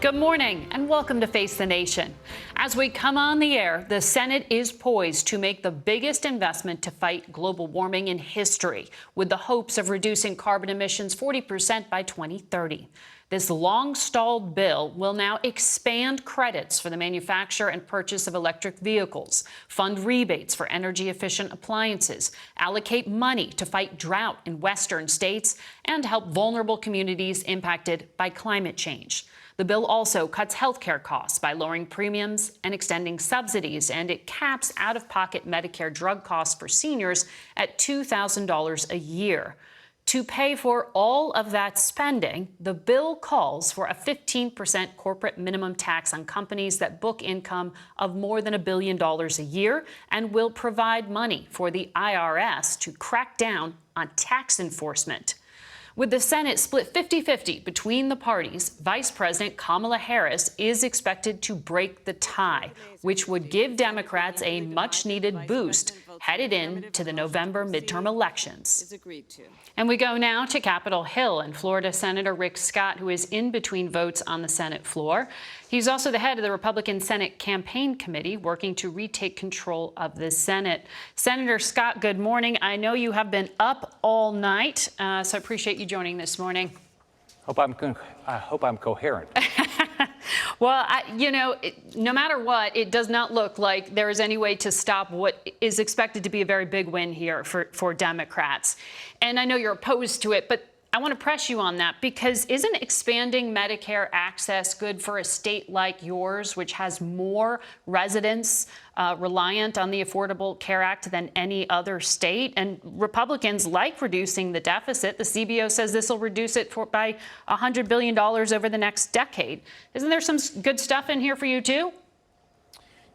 Good morning and welcome to Face the Nation. As we come on the air, the Senate is poised to make the biggest investment to fight global warming in history, with the hopes of reducing carbon emissions 40% by 2030. This long-stalled bill will now expand credits for the manufacture and purchase of electric vehicles, fund rebates for energy-efficient appliances, allocate money to fight drought in western states, and help vulnerable communities impacted by climate change. The bill also cuts health care costs by lowering premiums and extending subsidies, and it caps out-of-pocket Medicare drug costs for seniors at $2,000 a year. To pay for all of that spending, the bill calls for a 15% corporate minimum tax on companies that book income of more than $1 billion a year, and will provide money for the IRS to crack down on tax enforcement. With the Senate split 50-50 between the parties, Vice President Kamala Harris is expected to break the tie, which would give Democrats a much-needed boost headed into the November midterm elections. And we go now to Capitol Hill and Florida Senator Rick Scott, who is in between votes on the Senate floor. He's also the head of the Republican Senate Campaign Committee, working to retake control of the Senate. Senator Scott, good morning. I know you have been up all night, so I appreciate you joining this morning. I hope I'm coherent. Well, no matter what, it does not look like there is any way to stop what is expected to be a very big win here for Democrats. And I know you're opposed to it, but I want to press you on that, because isn't expanding Medicare access good for a state like yours, which has more residents reliant on the Affordable Care Act than any other state? And Republicans like reducing the deficit. The CBO says this will reduce it by $100 billion over the next decade. Isn't there some good stuff in here for you, too?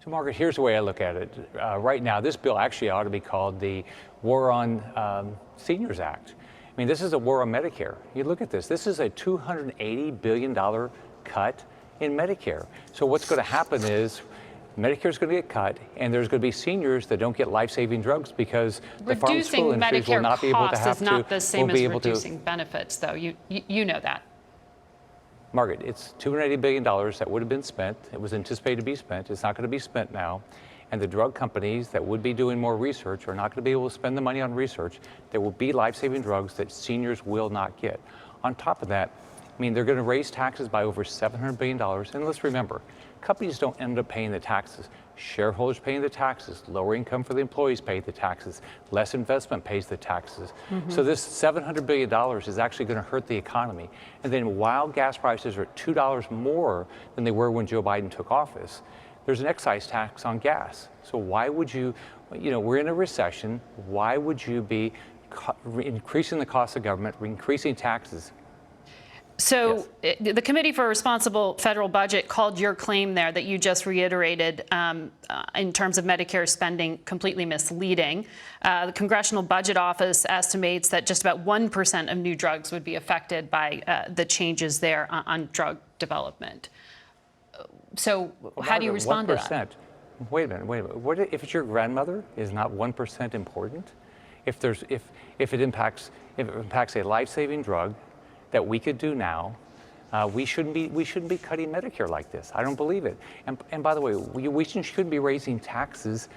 So, Margaret, here's the way I look at it. Right now, this bill actually ought to be called the War on Seniors Act. I mean, this is a war on Medicare. You look at this. This is a $280 billion cut in Medicare. So what's going to happen is Medicare is going to get cut, and there's going to be seniors that don't get life-saving drugs because the pharmaceutical industries will not be able to have to. Reducing Medicare costs is not the same as reducing benefits, though. You know that. Margaret, it's $280 billion that would have been spent. It was anticipated to be spent. It's not going to be spent now. And the drug companies that would be doing more research are not going to be able to spend the money on research. There will be life-saving drugs that seniors will not get. On top of that, I mean, they're going to raise taxes by over $700 billion. And let's remember, companies don't end up paying the taxes. Shareholders paying the taxes. Lower income for the employees pay the taxes. Less investment pays the taxes. So this $700 billion is actually going to hurt the economy. And then while gas prices are at $2 more than they were when Joe Biden took office, there's an excise tax on gas. So why would you, we're in a recession. Why would you be increasing the cost of government, increasing taxes? So yes. The Committee for a Responsible Federal Budget called your claim there that you just reiterated in terms of Medicare spending completely misleading. The Congressional Budget Office estimates that just about 1% of new drugs would be affected by the changes there on drug development. So how do you respond 1%, to that? Wait a minute. What if it's your grandmother? Is not 1% important? If it impacts a life-saving drug that we could do now, we shouldn't be cutting Medicare like this. I don't believe it. And by the way, we shouldn't be raising taxes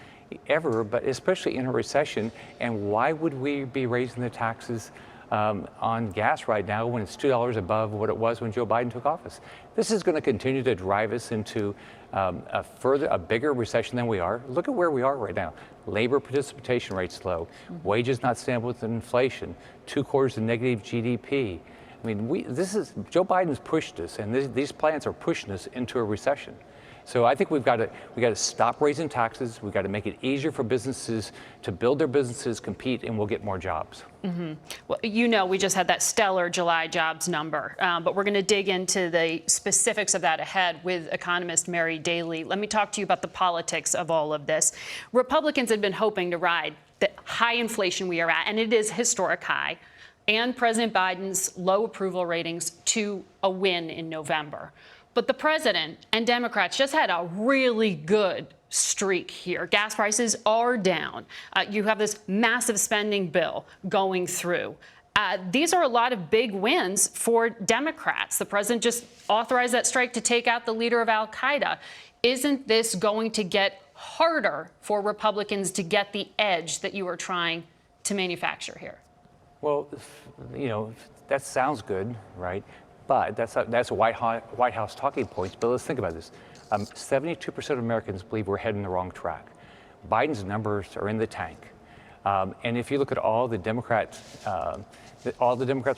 ever, but especially in a recession. And why would we be raising the taxes on gas right now when it's $2 above what it was when Joe Biden took office? This is going to continue to drive us into a bigger recession than we are. Look at where we are right now. Labor participation rates low, wages not staying with inflation, 2 quarters of negative GDP. I mean, Joe Biden's pushed us, and these plans are pushing us into a recession. So I think we got to stop raising taxes. We've got to make it easier for businesses to build their businesses, compete, and we'll get more jobs. Well, we just had that stellar July jobs number, but we're going to dig into the specifics of that ahead with economist Mary Daly. Let me talk to you about the politics of all of this. Republicans have been hoping to ride the high inflation we are at, and it is historic high, and President Biden's low approval ratings to a win in November. But the president and Democrats just had a really good streak here. Gas prices are down. You have this massive spending bill going through. These are a lot of big wins for Democrats. The president just authorized that strike to take out the leader of al-Qaeda. Isn't this going to get harder for Republicans to get the edge that you are trying to manufacture here? Well, that sounds good, right? But that's a White House talking points. But let's think about this. 72% of Americans believe we're heading the wrong track. Biden's numbers are in the tank. And if you look at all the Democrats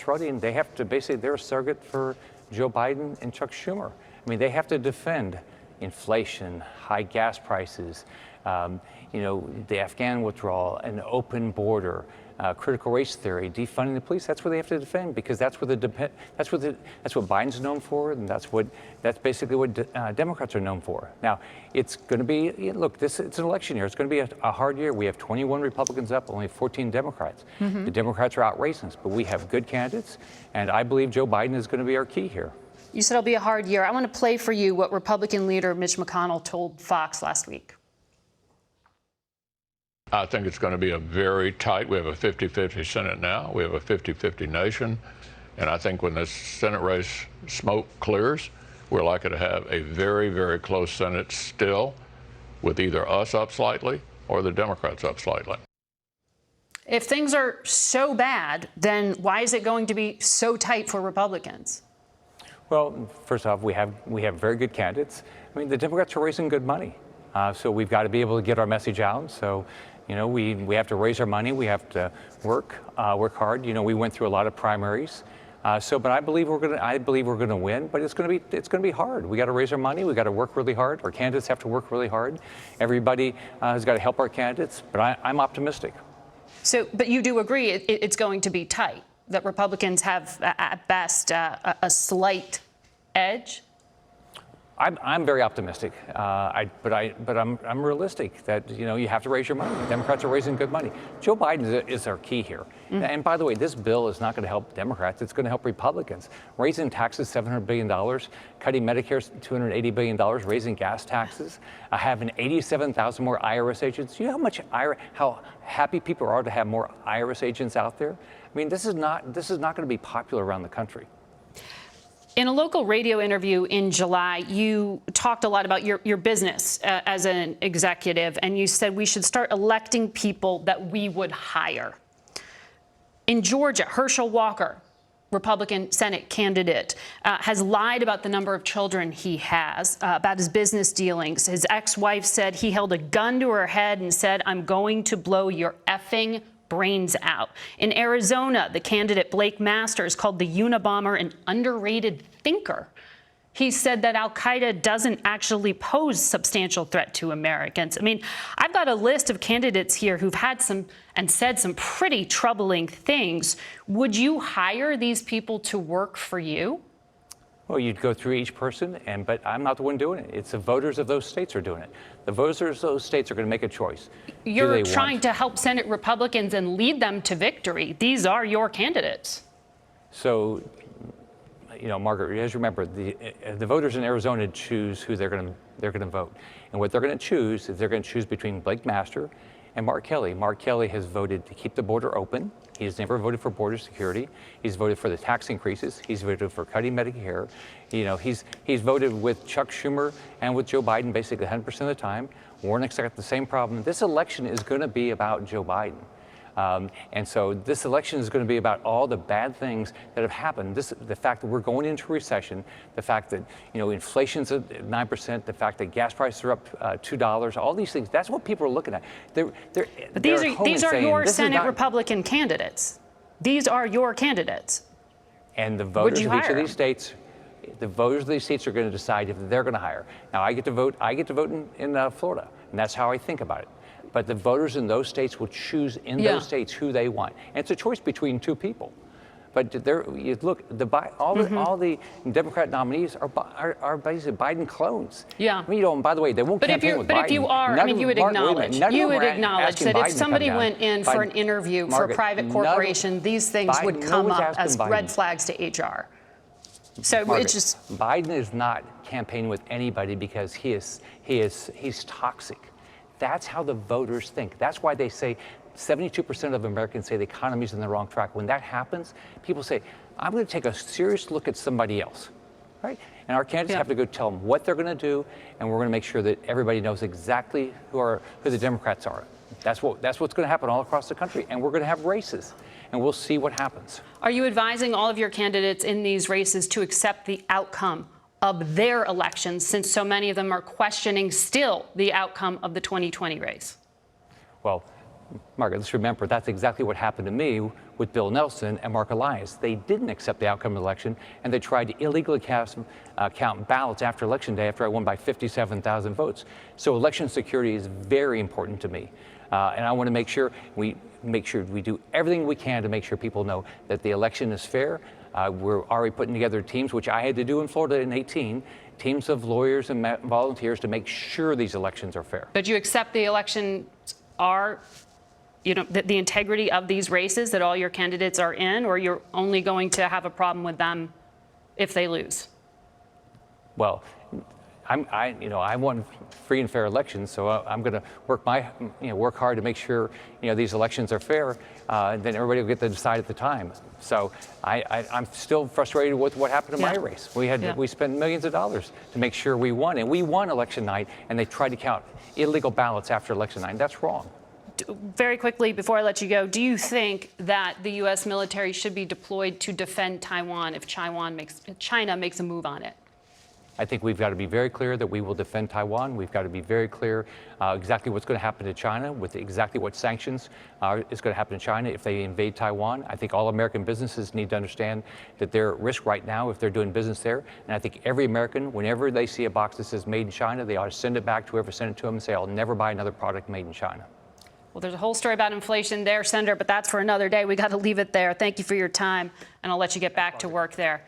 running, they have to basically, they're a surrogate for Joe Biden and Chuck Schumer. I mean, they have to defend inflation, high gas prices, the Afghan withdrawal, an open border, critical race theory, defunding the police. That's what they have to defend, because that's what Biden's known for, and that's basically what Democrats are known for. Now, it's going to be, look, it's an election year. It's going to be a hard year. We have 21 Republicans up, only 14 Democrats. Mm-hmm. The Democrats are outracing us, but we have good candidates, and I believe Joe Biden is going to be our key here. You said it'll be a hard year. I want to play for you what Republican leader Mitch McConnell told Fox last week. I think it's going to be a very tight, we have a 50-50 Senate now, we have a 50-50 nation, and I think when this Senate race smoke clears, we're likely to have a very, very close Senate still, with either us up slightly or the Democrats up slightly. If things are so bad, then why is it going to be so tight for Republicans? Well, first off, we have very good candidates. I mean, the Democrats are raising good money, so we've got to be able to get our message out. So, we have to raise our money. We have to work hard. We went through a lot of primaries. But I believe we're going to win. But it's going to be hard. We got to raise our money. We got to work really hard. Our candidates have to work really hard. Everybody has got to help our candidates. But I'm optimistic. So, but you do agree it's going to be tight, that Republicans have at best a slight edge? I'm very optimistic, but I'm realistic that you have to raise your money. Democrats are raising good money. Joe Biden is our key here. Mm-hmm. And by the way, this bill is not going to help Democrats. It's going to help Republicans. Raising taxes $700 billion, cutting Medicare $280 billion, raising gas taxes, having 87,000 more IRS agents. You know how happy people are to have more IRS agents out there? I mean, this is not going to be popular around the country. In a local radio interview in July, you talked a lot about your business as an executive, and you said we should start electing people that we would hire. In Georgia, Herschel Walker, Republican Senate candidate, has lied about the number of children he has, about his business dealings. His ex-wife said he held a gun to her head and said, "I'm going to blow your effing brains out." In Arizona, the candidate Blake Masters called the Unabomber an underrated thinker. He said that al-Qaeda doesn't actually pose substantial threat to Americans. I mean, I've got a list of candidates here who've had some and said some pretty troubling things. Would you hire these people to work for you? Well, you'd go through each person, but I'm not the one doing it. It's the voters of those states are doing it. The voters of those states are going to make a choice. You're trying to help Senate Republicans and lead them to victory. These are your candidates. So, Margaret, you guys remember the voters in Arizona choose who they're going to vote, and what they're going to choose is they're going to choose between Blake Masters and Mark Kelly. Mark Kelly has voted to keep the border open. He's never voted for border security. He's voted for the tax increases. He's voted for cutting Medicare. He's voted with Chuck Schumer and with Joe Biden basically 100% of the time. Warnock's got the same problem. This election is going to be about Joe Biden. And so this election is going to be about all the bad things that have happened. The fact that we're going into recession, the fact that inflation's at 9%, the fact that gas prices are up $2, all these things. That's what people are looking at. But these are your Senate Republican candidates. These are your candidates. And the voters of each of these states. The voters of these states are going to decide if they're going to hire. Now, I get to vote. I get to vote in Florida, and that's how I think about it. But the voters in those states will choose those states who they want. And it's a choice between two people. But look, all the Democrat nominees are basically Biden clones. Yeah. I mean, and by the way, they won't campaign with Biden. But if you are, you would acknowledge that if somebody went in for an interview for a private corporation, these things would come up as red flags to HR. So Margaret, it's just Biden is not campaigning with anybody because he's toxic. That's how the voters think. That's why they say 72% of Americans say the economy is on the wrong track. When that happens, people say, I'm going to take a serious look at somebody else, right? And our candidates have to go tell them what they're going to do, and we're going to make sure that everybody knows exactly who the Democrats are. That's what's going to happen all across the country, and we're going to have races, and we'll see what happens. Are you advising all of your candidates in these races to accept the outcome of their elections, since so many of them are questioning still the outcome of the 2020 race? Well, Margaret, let's remember that's exactly what happened to me with Bill Nelson and Mark Elias. They didn't accept the outcome of the election, and they tried to illegally count ballots after Election Day after I won by 57,000 votes. So election security is very important to me. And I want to make sure we do everything we can to make sure people know that the election is fair. We're already putting together teams, which I had to do in Florida in 2018, teams of lawyers and volunteers to make sure these elections are fair. But you accept the elections are, the integrity of these races that all your candidates are in, or you're only going to have a problem with them if they lose? Well, I want free and fair elections, so I'm going to work hard to make sure these elections are fair. And then everybody will get to decide at the time. So I'm still frustrated with what happened in my race. We spent millions of dollars to make sure we won, and we won election night. And they tried to count illegal ballots after election night. That's wrong. Very quickly, before I let you go, do you think that the U.S. military should be deployed to defend Taiwan if China makes a move on it? I think we've got to be very clear that we will defend Taiwan. We've got to be very clear exactly what's going to happen to China, with exactly what sanctions is going to happen to China if they invade Taiwan. I think all American businesses need to understand that they're at risk right now if they're doing business there. And I think every American, whenever they see a box that says made in China, they ought to send it back to whoever sent it to them and say, I'll never buy another product made in China. Well, there's a whole story about inflation there, Senator, but that's for another day. We got to leave it there. Thank you for your time, and I'll let you get back to work there.